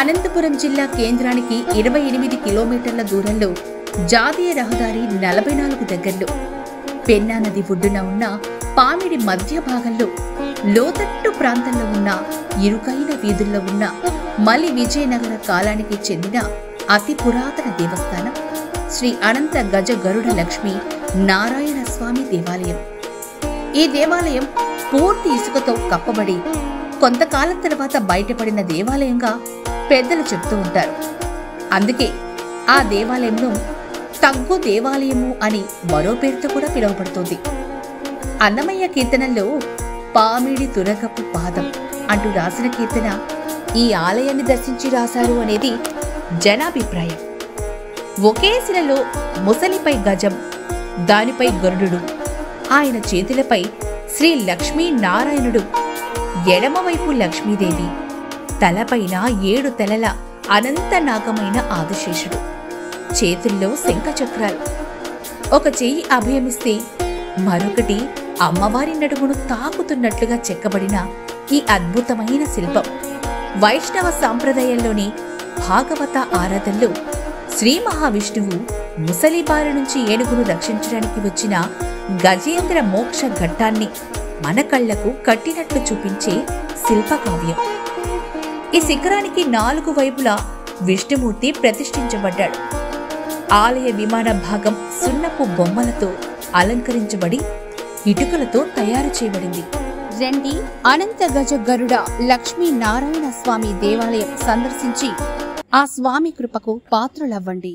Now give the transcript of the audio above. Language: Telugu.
అనంతపురం జిల్లా కేంద్రానికి 28 కిలోమీటర్ల దూరంలో జాతీయ రహదారి 44 దగ్గరలో పెన్నా నది ఒడ్డున ఉన్న పామిడి మధ్య భాగంలో లోతట్టు ప్రాంతంలో ఉన్న ఇరుకైన వీధుల్లో ఉన్న మలి విజయనగర కాలానికి చెందిన అతి పురాతన దేవస్థానం శ్రీ అనంత గజ గరుడ లక్ష్మీ నారాయణ స్వామి దేవాలయం. ఈ దేవాలయం పూర్తి ఇసుకతో కప్పబడి కొంతకాలం తర్వాత బయటపడిన దేవాలయంగా పెద్దలు చెప్తూ ఉంటారు. అందుకే ఆ దేవాలయంను తగ్గు దేవాలయము అని మరో పేరుతో కూడా పిలువబడుతుంది. అన్నమయ్య కీర్తనల్లో పామిడి తురగపు పాదం అంటూ రాసిన కీర్తన ఈ ఆలయాన్ని దర్శించి రాశారు అనేది జనాభిప్రాయం. ఒకే శిలలో ముసలిపై గజం, దానిపై గరుడు, ఆయన చేతులపై శ్రీ లక్ష్మీ నారాయణుడు, ఎడమవైపు లక్ష్మీదేవి, తలపైన 7 తలల అనంత నాగమైన ఆదిశేషుడు, చేతుల్లో శంఖచక్రాలు, ఒక చెయ్యి అభయమిస్తే మరొకటి అమ్మవారి నడుమును తాకుతున్నట్లుగా చెక్కబడిన ఈ అద్భుతమైన శిల్పం వైష్ణవ సాంప్రదాయంలోని భాగవత ఆరాధనలో శ్రీ మహావిష్ణువు ముసలిబారి నుంచి ఏనుగును రక్షించడానికి వచ్చిన గజేంద్ర మోక్ష ఘట్టాన్ని మన కళ్లకు కట్టినట్లు చూపించే శిల్పకావ్యం. ఈ శిఖరానికి 4 వైపులా విష్ణుమూర్తి ప్రతిష్ఠించబడ్డాడు. ఆలయ విమాన భాగం సున్నపు బొమ్మలతో అలంకరించబడి ఇటుకలతో తయారు చేయబడింది. రండి, అనంత గజ గరుడ లక్ష్మీ నారాయణ స్వామి దేవాలయం సందర్శించి ఆ స్వామి కృపకు పాత్రులవ్వండి.